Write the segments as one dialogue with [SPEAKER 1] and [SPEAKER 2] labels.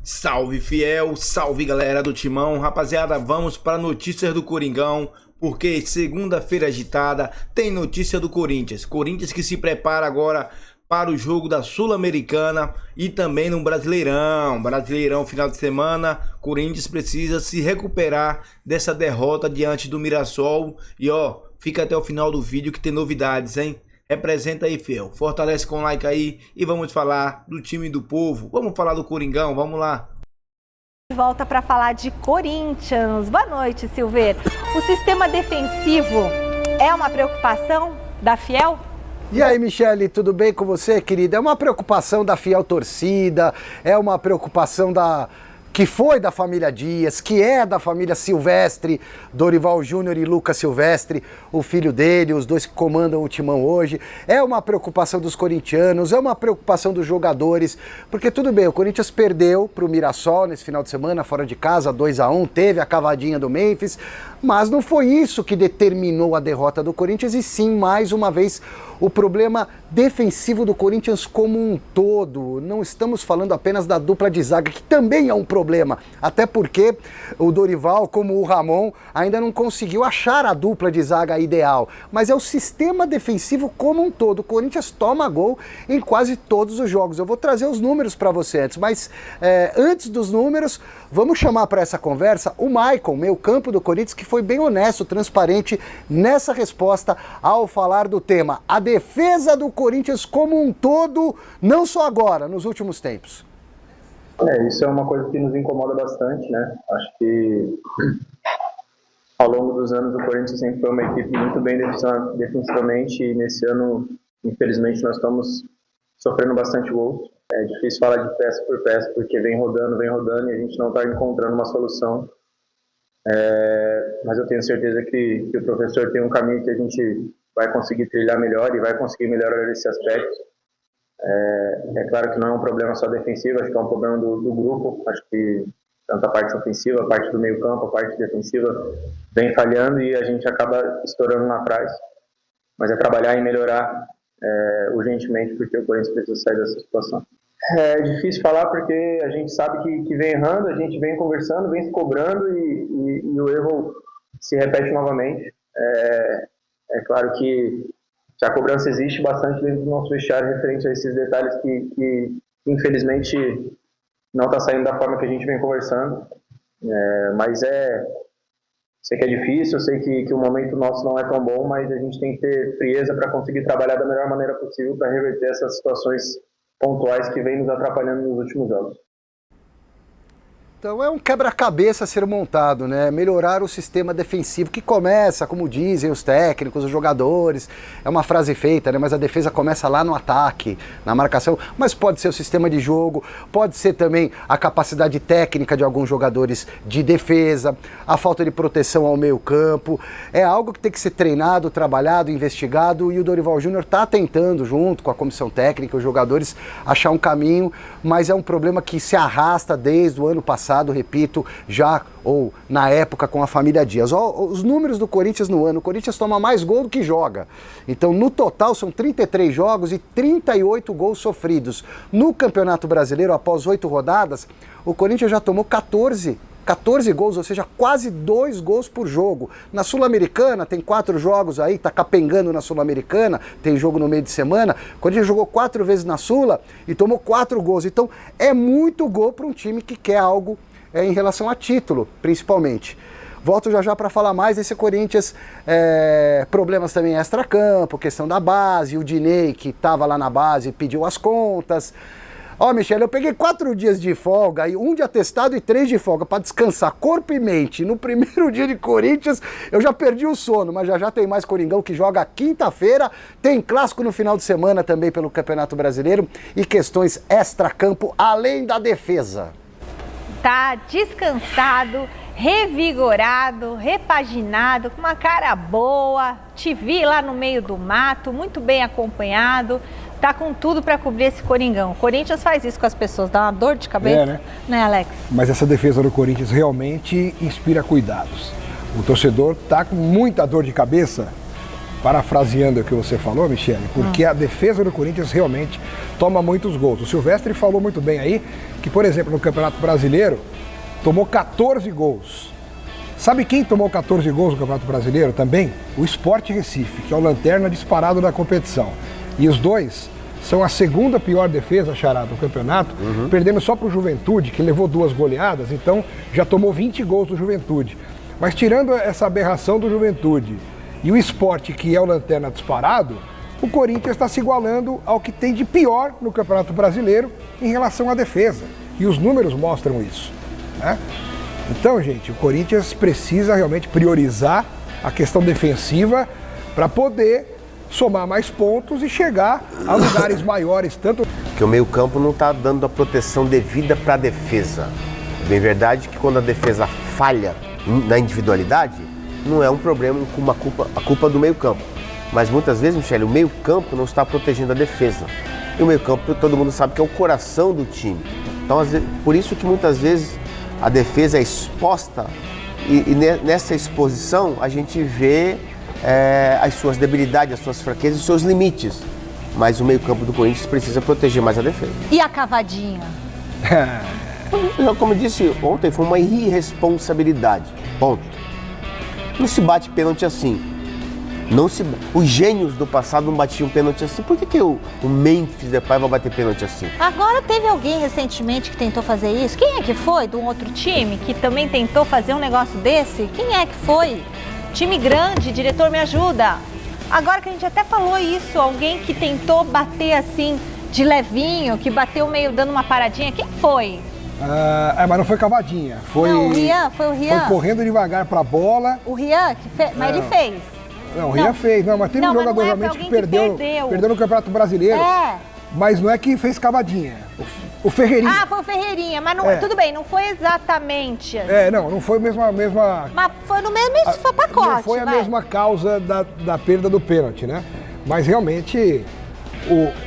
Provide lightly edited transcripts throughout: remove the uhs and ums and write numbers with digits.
[SPEAKER 1] Salve fiel, salve galera do Timão. Rapaziada, vamos para notícias do Coringão, porque segunda-feira agitada tem notícia do Corinthians. Corinthians que se prepara agora para o jogo da Sul-Americana e também no Brasileirão. Brasileirão final de semana, Corinthians precisa se recuperar dessa derrota diante do Mirassol. E ó, fica até o final do vídeo que tem novidades, hein? Representa aí, fiel. Fortalece com o like aí e vamos falar do time do povo. Vamos falar do Coringão, vamos lá.
[SPEAKER 2] Volta para falar de Corinthians. Boa noite, Silveira. O sistema defensivo é uma preocupação da Fiel?
[SPEAKER 3] E aí, Michele, tudo bem com você, querida? É uma preocupação da fiel torcida, é uma preocupação que foi da família Dias, que é da família Silvestre, Dorival Júnior e Lucas Silvestre, o filho dele, os dois que comandam o Timão hoje. É uma preocupação dos corintianos, é uma preocupação dos jogadores, porque tudo bem, o Corinthians perdeu para o Mirassol nesse final de semana, fora de casa, 2-1, teve a cavadinha do Memphis, mas não foi isso que determinou a derrota do Corinthians, e sim, mais uma vez, o problema defensivo do Corinthians como um todo. Não estamos falando apenas da dupla de zaga, que também é um problema, até porque o Dorival, como o Ramon, ainda não conseguiu achar a dupla de zaga ideal, mas é o sistema defensivo como um todo. O Corinthians toma gol em quase todos os jogos. Eu vou trazer os números para você antes, mas antes dos números, vamos chamar para essa conversa o Maicon, meio-campo do Corinthians, que foi bem honesto, transparente nessa resposta ao falar do tema. A defesa do Corinthians como um todo, não só agora, nos últimos tempos.
[SPEAKER 4] Isso é uma coisa que nos incomoda bastante, né? Acho que ao longo dos anos o Corinthians sempre foi uma equipe muito bem defensivamente, e nesse ano, infelizmente, nós estamos sofrendo bastante gols. É difícil falar de peça por peça, porque vem rodando e a gente não está encontrando uma solução. Mas eu tenho certeza que o professor tem um caminho que a gente vai conseguir trilhar melhor e vai conseguir melhorar esse aspecto. É claro que não é um problema só defensivo, acho que é um problema do grupo. Acho que tanto a parte ofensiva, a parte do meio campo, a parte defensiva vem falhando e a gente acaba estourando lá atrás. Mas é trabalhar e melhorar urgentemente, porque o Corinthians precisa sair dessa situação. É difícil falar porque a gente sabe que vem errando, a gente vem conversando, vem se cobrando e o erro se repete novamente. É claro que a cobrança existe bastante dentro do nosso vestiário referente a esses detalhes que infelizmente não está saindo da forma que a gente vem conversando. Mas sei que é difícil, eu sei que o momento nosso não é tão bom, mas a gente tem que ter frieza para conseguir trabalhar da melhor maneira possível para reverter essas situações pontuais que vem nos atrapalhando nos últimos jogos.
[SPEAKER 3] Então é um quebra-cabeça a ser montado, né? Melhorar o sistema defensivo, que começa, como dizem os técnicos, os jogadores, é uma frase feita, né? Mas a defesa começa lá no ataque, na marcação, mas pode ser o sistema de jogo, pode ser também a capacidade técnica de alguns jogadores de defesa, a falta de proteção ao meio campo, é algo que tem que ser treinado, trabalhado, investigado, e o Dorival Júnior está tentando, junto com a comissão técnica, os jogadores, achar um caminho, mas é um problema que se arrasta desde o ano passado, repito, na época com a família Dias. Os números do Corinthians no ano, o Corinthians toma mais gol do que joga. Então, no total, são 33 jogos e 38 gols sofridos. No Campeonato Brasileiro, após 8 rodadas, o Corinthians já tomou 14 gols, ou seja, quase 2 gols por jogo. Na Sul-Americana, tem 4 jogos aí, tá capengando na Sul-Americana, tem jogo no meio de semana. O Corinthians jogou 4 vezes na Sula e tomou 4 gols. Então, é muito gol para um time que quer algo em relação a título, principalmente. Volto já para falar mais desse Corinthians, problemas também extra-campo, questão da base, o Dinei, que estava lá na base, pediu as contas. Michele, eu peguei 4 dias de folga, 1 de atestado e 3 de folga, para descansar corpo e mente. No primeiro dia de Corinthians, eu já perdi o sono, mas já tem mais Coringão, que joga quinta-feira, tem clássico no final de semana também pelo Campeonato Brasileiro e questões extra-campo, além da defesa.
[SPEAKER 2] Tá descansado, revigorado, repaginado, com uma cara boa, te vi lá no meio do mato, muito bem acompanhado. Tá com tudo para cobrir esse Coringão. O Corinthians faz isso com as pessoas, dá uma dor de cabeça, né, Alex?
[SPEAKER 5] Mas essa defesa do Corinthians realmente inspira cuidados. O torcedor tá com muita dor de cabeça parafraseando o que você falou, Michele, porque a defesa do Corinthians realmente toma muitos gols. O Silvestre falou muito bem aí que, por exemplo, no Campeonato Brasileiro, tomou 14 gols. Sabe quem tomou 14 gols no Campeonato Brasileiro também? O Sport Recife, que é o lanterna disparado da competição. E os dois são a segunda pior defesa, Xará, do campeonato, perdendo só para o Juventude, que levou 2 goleadas, então já tomou 20 gols do Juventude. Mas tirando essa aberração do Juventude e o Sport, que é o lanterna disparado, o Corinthians está se igualando ao que tem de pior no Campeonato Brasileiro em relação à defesa. E os números mostram isso, né? Então, gente, o Corinthians precisa realmente priorizar a questão defensiva para poder somar mais pontos e chegar a lugares maiores, tanto...
[SPEAKER 6] Porque o meio-campo não está dando a proteção devida para a defesa. É bem verdade que quando a defesa falha na individualidade, não é um problema com a culpa do meio-campo. Mas muitas vezes, Michele, o meio-campo não está protegendo a defesa. E o meio-campo, todo mundo sabe que é o coração do time. Então, por isso que muitas vezes a defesa é exposta e nessa exposição a gente vê as suas debilidades, as suas fraquezas, os seus limites. Mas o meio-campo do Corinthians precisa proteger mais a defesa.
[SPEAKER 2] E a cavadinha?
[SPEAKER 6] Como eu disse ontem, foi uma irresponsabilidade. Ponto. Não se bate pênalti assim. Os gênios do passado não batiam pênalti assim. Por que o Memphis Depay vai bater pênalti assim?
[SPEAKER 2] Agora teve alguém recentemente que tentou fazer isso? Quem é que foi? De um outro time que também tentou fazer um negócio desse? Quem é que foi? Time grande, diretor, me ajuda. Agora que a gente até falou isso, alguém que tentou bater assim, de levinho, que bateu meio dando uma paradinha, quem foi?
[SPEAKER 5] Mas não foi cavadinha. Foi
[SPEAKER 2] o Rian. Foi
[SPEAKER 5] correndo devagar pra bola.
[SPEAKER 2] O Rian, mas ele fez.
[SPEAKER 5] Não, o Rian fez. Não, mas teve um jogador realmente que perdeu no Campeonato Brasileiro. Mas não é que fez cavadinha. O Ferreirinha.
[SPEAKER 2] Ah, foi o Ferreirinha, mas não, tudo bem, não foi exatamente.
[SPEAKER 5] Não foi a mesma...
[SPEAKER 2] Mas foi no mesmo pacote.
[SPEAKER 5] Não foi a mesma causa da perda do pênalti, né? Mas realmente,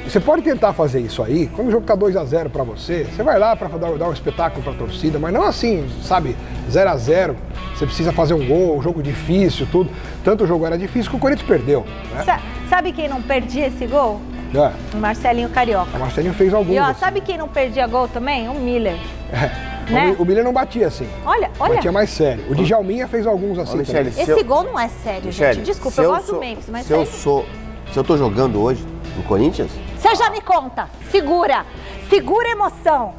[SPEAKER 5] você pode tentar fazer isso aí, quando o jogo tá 2-0 pra você vai lá pra dar um espetáculo pra torcida, mas não assim, sabe, 0-0, você precisa fazer um gol, jogo difícil, tudo. Tanto o jogo era difícil que o Corinthians perdeu, né?
[SPEAKER 2] Sabe quem não perdia esse gol? O Marcelinho Carioca.
[SPEAKER 5] O Marcelinho fez alguns.
[SPEAKER 2] E
[SPEAKER 5] assim.
[SPEAKER 2] Sabe quem não perdia gol também? O Miller. Né?
[SPEAKER 5] O Miller não batia assim.
[SPEAKER 2] Olha.
[SPEAKER 5] Batia mais sério. O Djalminha fez alguns assim.
[SPEAKER 6] Michele,
[SPEAKER 2] esse gol não é sério,
[SPEAKER 6] Michele,
[SPEAKER 2] gente. Desculpa, eu gosto do Memphis, mas
[SPEAKER 6] se eu tô jogando hoje no Corinthians...
[SPEAKER 2] Você já me conta. Segura a emoção.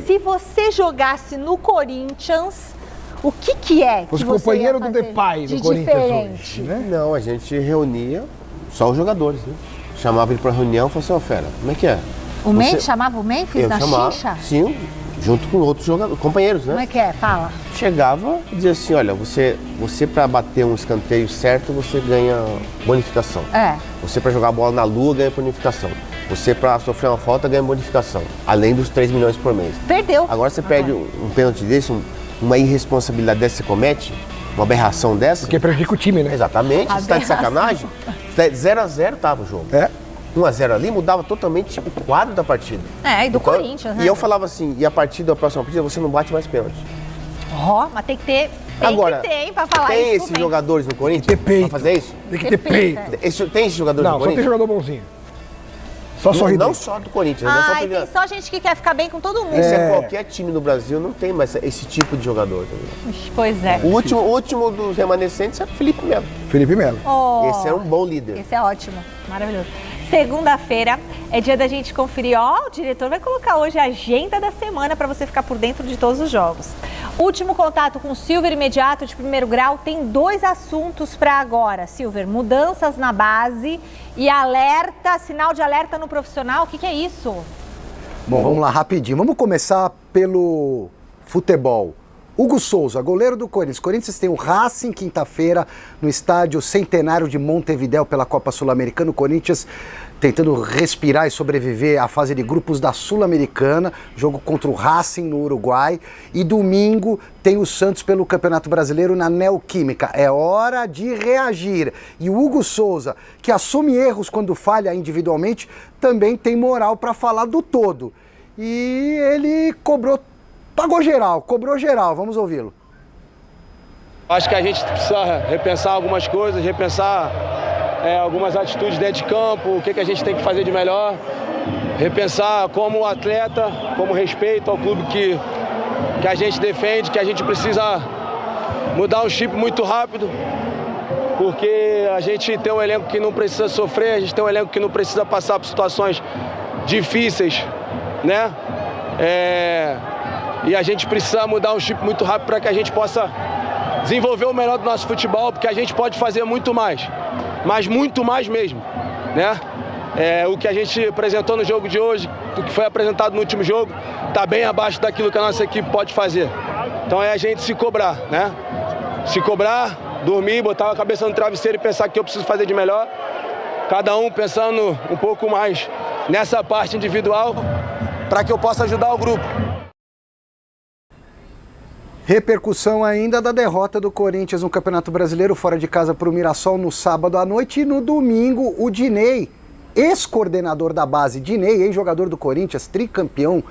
[SPEAKER 2] Se você jogasse no Corinthians, o que é que
[SPEAKER 5] você
[SPEAKER 2] companheiro
[SPEAKER 5] do Depay
[SPEAKER 2] de
[SPEAKER 5] no Corinthians
[SPEAKER 2] diferente?
[SPEAKER 5] Hoje, né?
[SPEAKER 6] Não, a gente reunia só os jogadores, né? Chamava ele pra reunião e falava assim, fera, como é que é?
[SPEAKER 2] O Memphis chamava o Memphis na xixa?
[SPEAKER 6] Sim, junto com outros jogadores, companheiros, né?
[SPEAKER 2] Como é que é? Fala.
[SPEAKER 6] Chegava e dizia assim, olha, você pra bater um escanteio certo, você ganha bonificação. Você pra jogar a bola na lua, ganha bonificação. Você pra sofrer uma falta, ganha bonificação. Além dos 3 milhões por mês.
[SPEAKER 2] Perdeu.
[SPEAKER 6] Agora você perde um pênalti desse, uma irresponsabilidade dessa que você comete, uma aberração dessa...
[SPEAKER 5] Porque prejudica o time, né?
[SPEAKER 6] Exatamente, você tá de sacanagem. 0-0 tava o jogo. 1-0 ali mudava totalmente o quadro da partida.
[SPEAKER 2] E do Corinthians, né?
[SPEAKER 6] E eu falava assim, e a próxima partida você não bate mais pênalti.
[SPEAKER 2] Mas tem que ter...
[SPEAKER 6] Agora,
[SPEAKER 2] que ter, hein, pra falar
[SPEAKER 6] tem
[SPEAKER 2] isso.
[SPEAKER 6] Esses jogadores no Corinthians
[SPEAKER 5] tem que ter peito.
[SPEAKER 6] pra fazer isso?
[SPEAKER 5] Tem que ter peito.
[SPEAKER 6] Tem esses jogadores no Corinthians?
[SPEAKER 5] Não, só tem jogador bonzinho. Só sorridente.
[SPEAKER 6] Não só do Corinthians, não só
[SPEAKER 2] tem só gente que quer ficar bem com todo mundo.
[SPEAKER 6] Qualquer time no Brasil não tem mais esse tipo de jogador. Tá?
[SPEAKER 2] Pois é.
[SPEAKER 6] O último dos remanescentes era o Felipe Melo. Esse é um bom líder.
[SPEAKER 2] Esse é ótimo, maravilhoso. Segunda-feira é dia da gente conferir. O diretor vai colocar hoje a agenda da semana para você ficar por dentro de todos os jogos. Último contato com o Silver imediato de primeiro grau. Tem 2 assuntos para agora, Silver. Mudanças na base e sinal de alerta no profissional. O que é isso?
[SPEAKER 3] Bom, vamos lá rapidinho. Vamos começar pelo futebol. Hugo Souza, goleiro do Corinthians. Corinthians tem o Racing quinta-feira no estádio Centenário de Montevidéu pela Copa Sul-Americana. O Corinthians tentando respirar e sobreviver à fase de grupos da Sul-Americana. Jogo contra o Racing no Uruguai. E domingo tem o Santos pelo Campeonato Brasileiro na Neoquímica. É hora de reagir. E o Hugo Souza, que assume erros quando falha individualmente, também tem moral para falar do todo. E ele cobrou geral. Vamos ouvi-lo.
[SPEAKER 7] Acho que a gente precisa repensar algumas coisas, repensar algumas atitudes dentro de campo, o que a gente tem que fazer de melhor, repensar como atleta, como respeito ao clube que a gente defende, que a gente precisa mudar o chip muito rápido, porque a gente tem um elenco que não precisa sofrer, a gente tem um elenco que não precisa passar por situações difíceis, né? E a gente precisa mudar o chip muito rápido para que a gente possa desenvolver o melhor do nosso futebol, porque a gente pode fazer muito mais, mas muito mais mesmo, né? O que a gente apresentou no jogo de hoje, o que foi apresentado no último jogo, está bem abaixo daquilo que a nossa equipe pode fazer. Então é a gente se cobrar, né? Se cobrar, dormir, botar a cabeça no travesseiro e pensar que eu preciso fazer de melhor. Cada um pensando um pouco mais nessa parte individual para que eu possa ajudar o grupo.
[SPEAKER 3] Repercussão ainda da derrota do Corinthians no Campeonato Brasileiro fora de casa para o Mirassol no sábado à noite, e no domingo o Dinei, ex-coordenador da base, Dinei, ex-jogador do Corinthians, tricampeão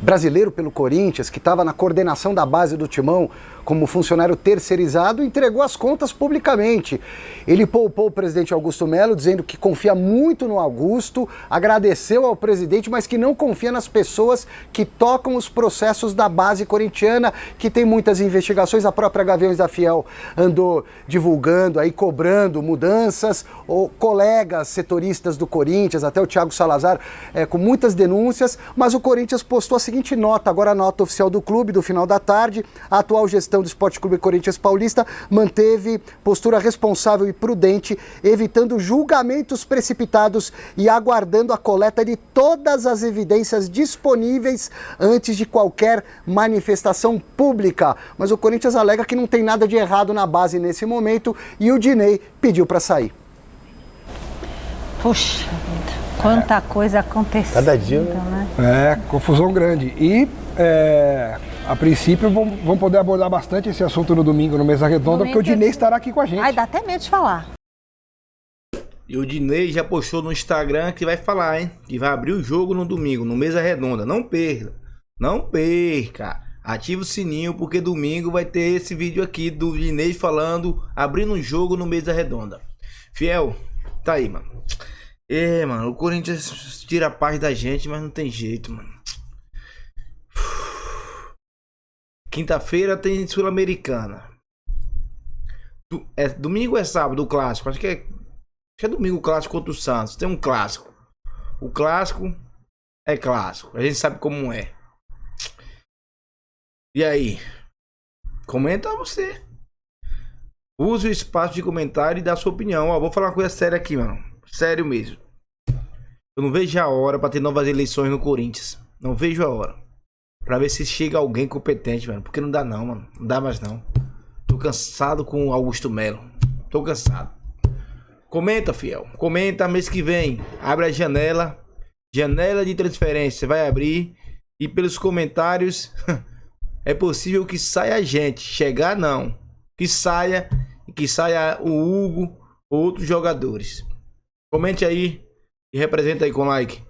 [SPEAKER 3] brasileiro pelo Corinthians, que estava na coordenação da base do Timão como funcionário terceirizado, entregou as contas publicamente. Ele poupou o presidente Augusto Melo, dizendo que confia muito no Augusto, agradeceu ao presidente, mas que não confia nas pessoas que tocam os processos da base corintiana, que tem muitas investigações. A própria Gaviões da Fiel andou divulgando, aí cobrando mudanças, ou colegas setoristas do Corinthians, até o Thiago Salazar, com muitas denúncias, mas o Corinthians postou a seguinte nota, agora a nota oficial do clube, do final da tarde: a atual gestão do Esporte Clube Corinthians Paulista manteve postura responsável e prudente, evitando julgamentos precipitados e aguardando a coleta de todas as evidências disponíveis antes de qualquer manifestação pública. Mas o Corinthians alega que não tem nada de errado na base nesse momento e o Dinei pediu para sair.
[SPEAKER 2] Puxa vida, quanta coisa aconteceu.
[SPEAKER 6] Cada dia,
[SPEAKER 2] então, né?
[SPEAKER 5] Confusão grande. E, a princípio, vamos poder abordar bastante esse assunto no domingo, no Mesa Redonda, porque o Dinei estará aqui com a gente.
[SPEAKER 2] Ai, dá até medo de falar.
[SPEAKER 1] E o Dinei já postou no Instagram que vai falar, hein? Que vai abrir o jogo no domingo, no Mesa Redonda. Não perca. Não perca. Ativa o sininho, porque domingo vai ter esse vídeo aqui do Dinei falando, abrindo um jogo no Mesa Redonda. Fiel, tá aí, mano. Mano, o Corinthians tira a paz da gente, mas não tem jeito, mano. Quinta-feira tem Sul-Americana. Domingo é sábado o clássico. Acho que é domingo o clássico contra o Santos. Tem um clássico. O clássico é clássico. A gente sabe como é. E aí? Comenta você. Use o espaço de comentário e dá sua opinião. Ó, vou falar uma coisa séria aqui, mano. Sério mesmo. Eu não vejo a hora pra ter novas eleições no Corinthians. Não vejo a hora. Pra ver se chega alguém competente, mano. Porque não dá não, mano. Não dá mais não. Tô cansado com o Augusto Melo. Tô cansado. Comenta, fiel. Comenta mês que vem. Abre a janela. Janela de transferência. Vai abrir. E pelos comentários... é possível que saia gente. Chegar não. Que saia. E que saia o Hugo ou outros jogadores. Comente aí. E representa aí com like.